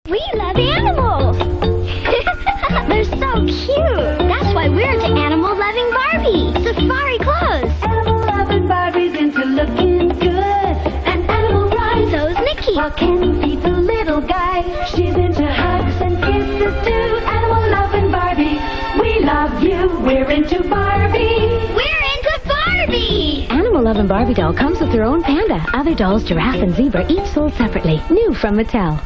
We love animals! They're so cute! That's why we're into animal-loving Barbie! Safari clothes! Animal-loving Barbie's into looking good. And animal rights. So's Nikki! While Ken feeds the little guy. She's into hugs and kisses too. Animal-loving Barbie, we love you. We're into Barbie. We're into Barbie! Animal Lovin' Barbie doll comes with her own panda. Other dolls, giraffe and zebra, each sold separately. New from Mattel.